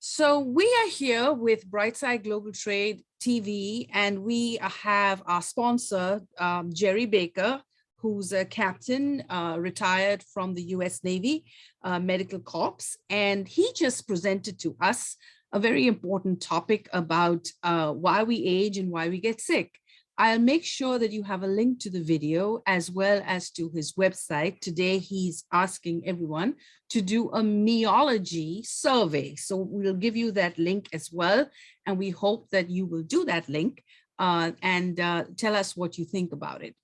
So we are here with Brightside Global Trade TV, and we have our sponsor, Jerry Baker, who's a captain, retired from the U.S. Navy Medical Corps. And he just presented to us a very important topic about why we age and why we get sick. I'll make sure that you have a link to the video as well as to his website. Today, he's asking everyone to do a meology survey. So we'll give you that link as well. And we hope that you will do that link and tell us what you think about it.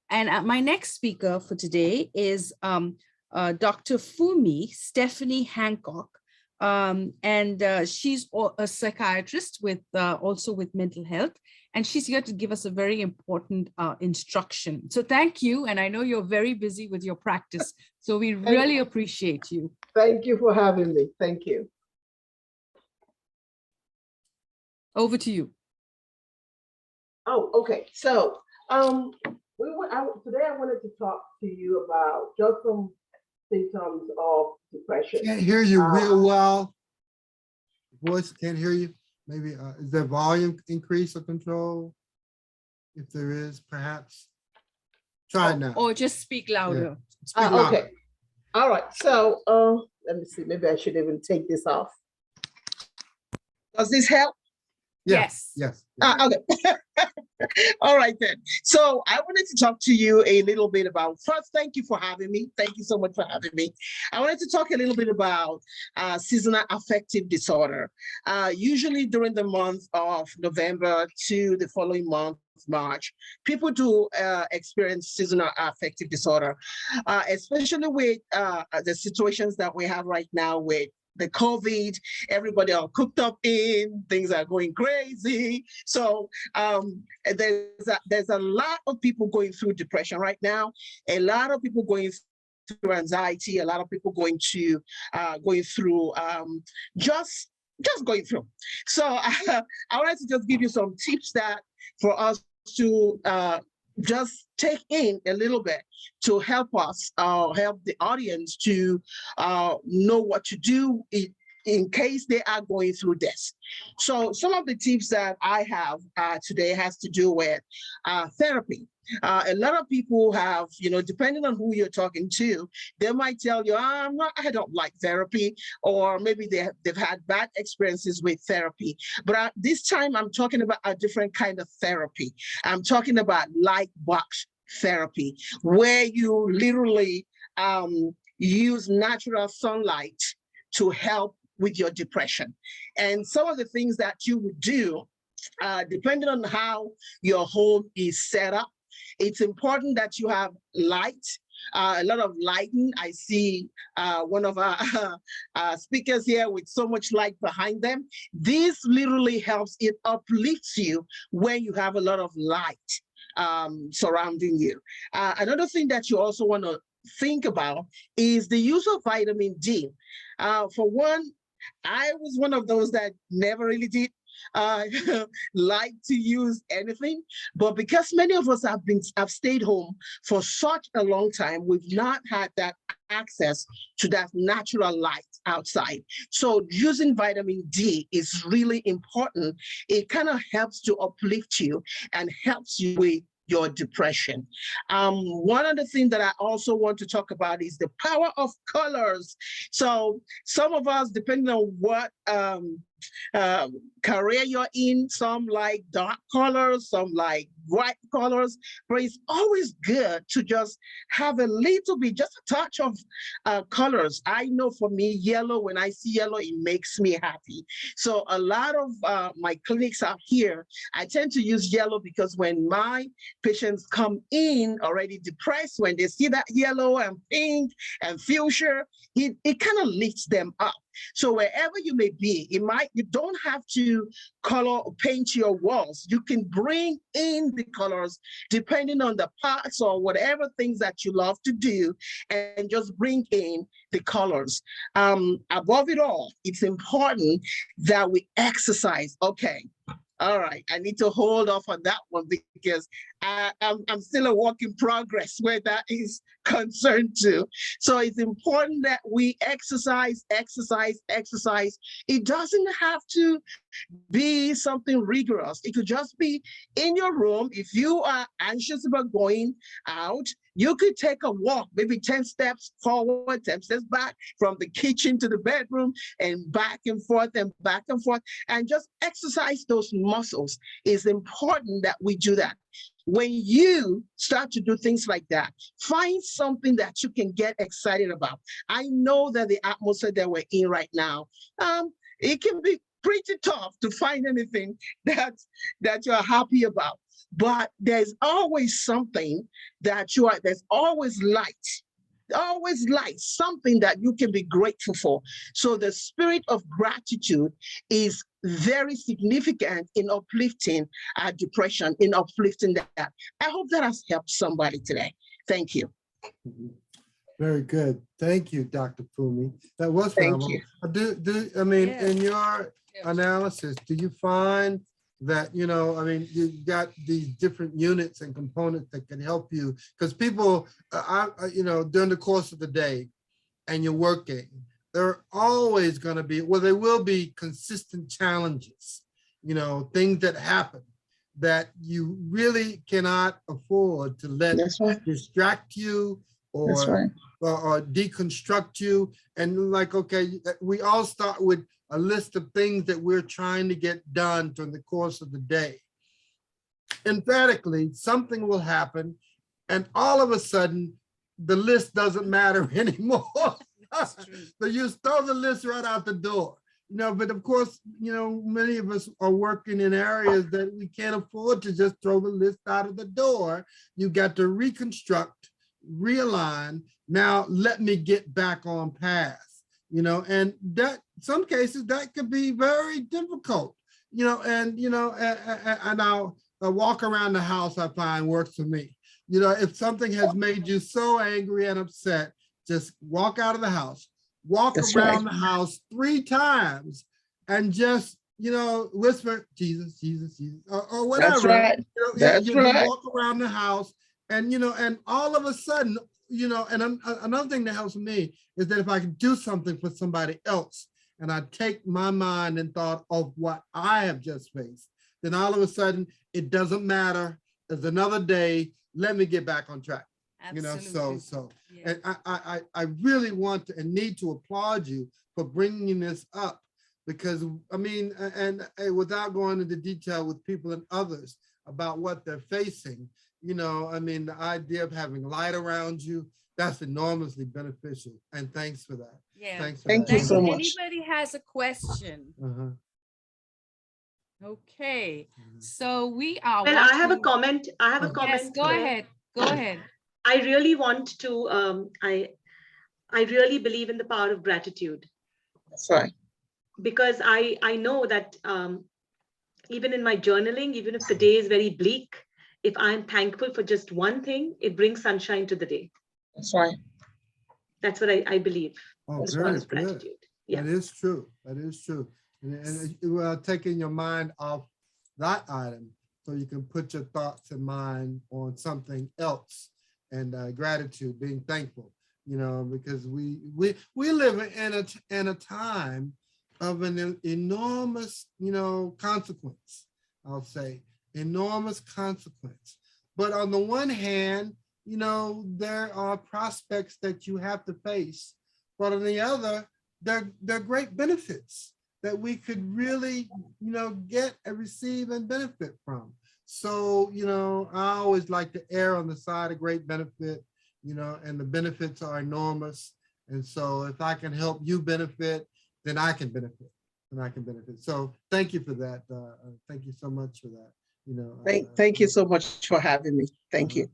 And my next speaker for today is Dr. Fumi Stephanie Hancock. She's a psychiatrist with also with mental health, and she's here to give us a very important instruction. So thank you, and I know you're very busy with your practice, so we really appreciate you. Thank you for having me. Thank you. Over to you. Oh, okay. So today I wanted to talk to you about just some symptoms of depression. Can't hear you real well. Voice can't hear you. Maybe is there volume increase or control? If there is, perhaps. Try it now. Or just speak louder. Yeah. Speak louder. Okay. All right. So let me see. Maybe I should even take this off. Does this help? Yes. Yes. Okay. All right then. So I wanted to talk to you a little bit about, first, thank you for having me. Thank you so much for having me. I wanted to talk a little bit about seasonal affective disorder. Usually during the month of November to the following month, March, people do experience seasonal affective disorder, especially with the situations that we have right now with the COVID, everybody are cooked up in, things are going crazy. So there's a lot of people going through depression right now, a lot of people going through anxiety, a lot of people going through just going through. So I wanted to just give you some tips that for us to just take in a little bit to help us, help the audience to know what to do in case they are going through this. So some of the tips that I have today has to do with therapy. A lot of people have, depending on who you're talking to, they might tell you, I don't like therapy, or maybe they've had bad experiences with therapy. But this time I'm talking about a different kind of therapy. I'm talking about light box therapy, where you literally use natural sunlight to help with your depression. And some of the things that you would do, depending on how your home is set up, it's important that you have light, a lot of lighting. I see one of our speakers here with so much light behind them. This literally helps, it uplifts you when you have a lot of light surrounding you. Another thing that you also want to think about is the use of vitamin D. For one, I was one of those that never really did like to use anything, but because many of us have stayed home for such a long time, we've not had that access to that natural light outside. So using vitamin D is really important. It kind of helps to uplift you and helps you with your depression. One other thing that I also want to talk about is the power of colors. So some of us, depending on what career you're in, some like dark colors, some like bright colors, but it's always good to just have a little bit, just a touch of colors. I know for me, yellow, when I see yellow, it makes me happy. So a lot of my clinics out here, I tend to use yellow because when my patients come in already depressed, when they see that yellow and pink and fuchsia, it kind of lifts them up. So wherever you may be, you don't have to color or paint your walls. You can bring in the colors depending on the parts or whatever things that you love to do, and just bring in the colors. Above it all, it's important that we exercise. Okay, All right, I need to hold off on that one because I'm still a work in progress where that is concerned too. So it's important that we exercise, exercise, exercise. It doesn't have to be something rigorous. It could just be in your room. If you are anxious about going out, you could take a walk, maybe 10 steps forward, 10 steps back from the kitchen to the bedroom and back and forth and back and forth, and just exercise those muscles. It's important that we do that. When you start to do things like that, find something that you can get excited about. I know that the atmosphere that we're in right now, it can be pretty tough to find anything that you're happy about. But there's always something there's always light, something that you can be grateful for. So the spirit of gratitude is very significant in uplifting depression, in uplifting that. I hope that has helped somebody today. Thank you. Very good. Thank you, Dr. Fumi. That was Thank phenomenal. you. I mean, Yeah. in your analysis, do you find that, I mean, you got these different units and components that can help you? Because people, during the course of the day and you're working, there are always going to be, there will be consistent challenges, things that happen that you really cannot afford to let That's right. distract you That's right. or deconstruct you. And like, okay, we all start with a list of things that we're trying to get done during the course of the day. Emphatically, something will happen, and all of a sudden, the list doesn't matter anymore. So you throw the list right out the door. But of course, many of us are working in areas that we can't afford to just throw the list out of the door. You got to reconstruct, realign. Now, let me get back on path. And that some cases that could be very difficult, and I'll walk around the house, I find works for me. If something has made you so angry and upset, just walk out of the house, walk around the house 3 times and just, whisper, Jesus, Jesus, Jesus, or whatever. That's right. You walk around the house and, and all of a sudden, and another thing that helps me is that if I can do something for somebody else and I take my mind and thought of what I have just faced, then all of a sudden it doesn't matter. There's another day. Let me get back on track. Absolutely. And I really want to and need to applaud you for bringing this up, because I mean, and without going into detail with people and others about what they're facing, I mean, the idea of having light around you, that's enormously beneficial. And thanks for that. Yeah. Thanks for Thank that. you so much. Anybody has a question? Okay, so we are. Well, I have a comment. Yes, go ahead. Go ahead. I really want to, I really believe in the power of gratitude. That's right. Because I know that even in my journaling, even if the day is very bleak, if I'm thankful for just one thing, it brings sunshine to the day. That's right. That's what I believe. Oh, as very far as good. gratitude. Yeah. That is true. That is true. And taking your mind off that item so you can put your thoughts and mind on something else. And gratitude, being thankful, because we live in a time of an enormous, consequence. I'll say enormous consequence. But on the one hand, there are prospects that you have to face, but on the other, they're great benefits that we could really, get and receive and benefit from. So, I always like to err on the side of great benefit, and the benefits are enormous. And so if I can help you benefit, then I can benefit. So thank you for that. Thank you so much for that. Thank you so much for having me. Thank you.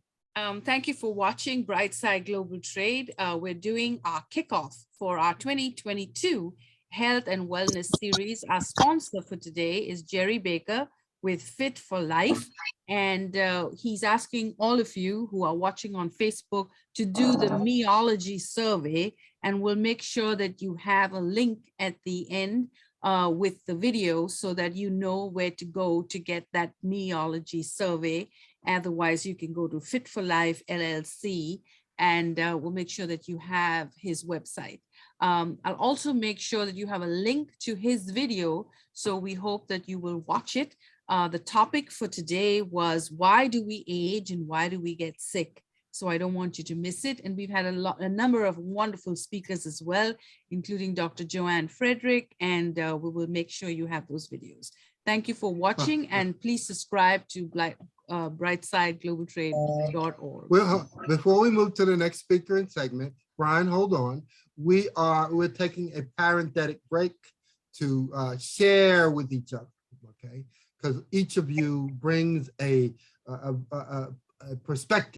Thank you for watching Brightside Global Trade. We're doing our kickoff for our 2022 Health and Wellness Series. Our sponsor for today is Jerry Baker with Fit for Life. And he's asking all of you who are watching on Facebook to do the meology survey, and we'll make sure that you have a link at the end with the video so that you know where to go to get that kneeology survey. Otherwise, you can go to Fit for Life LLC, and we'll make sure that you have his website. I'll also make sure that you have a link to his video, so we hope that you will watch it. The topic for today was, why do we age and why do we get sick? So I don't want you to miss it. And we've had a number of wonderful speakers as well, including Dr. Joanne Frederick, and we will make sure you have those videos. Thank you for watching, and please subscribe to brightsideglobaltrade.org. Well, before we move to the next speaker and segment, Brian, hold on. We're taking a parenthetic break to share with each other, okay? Because each of you brings a perspective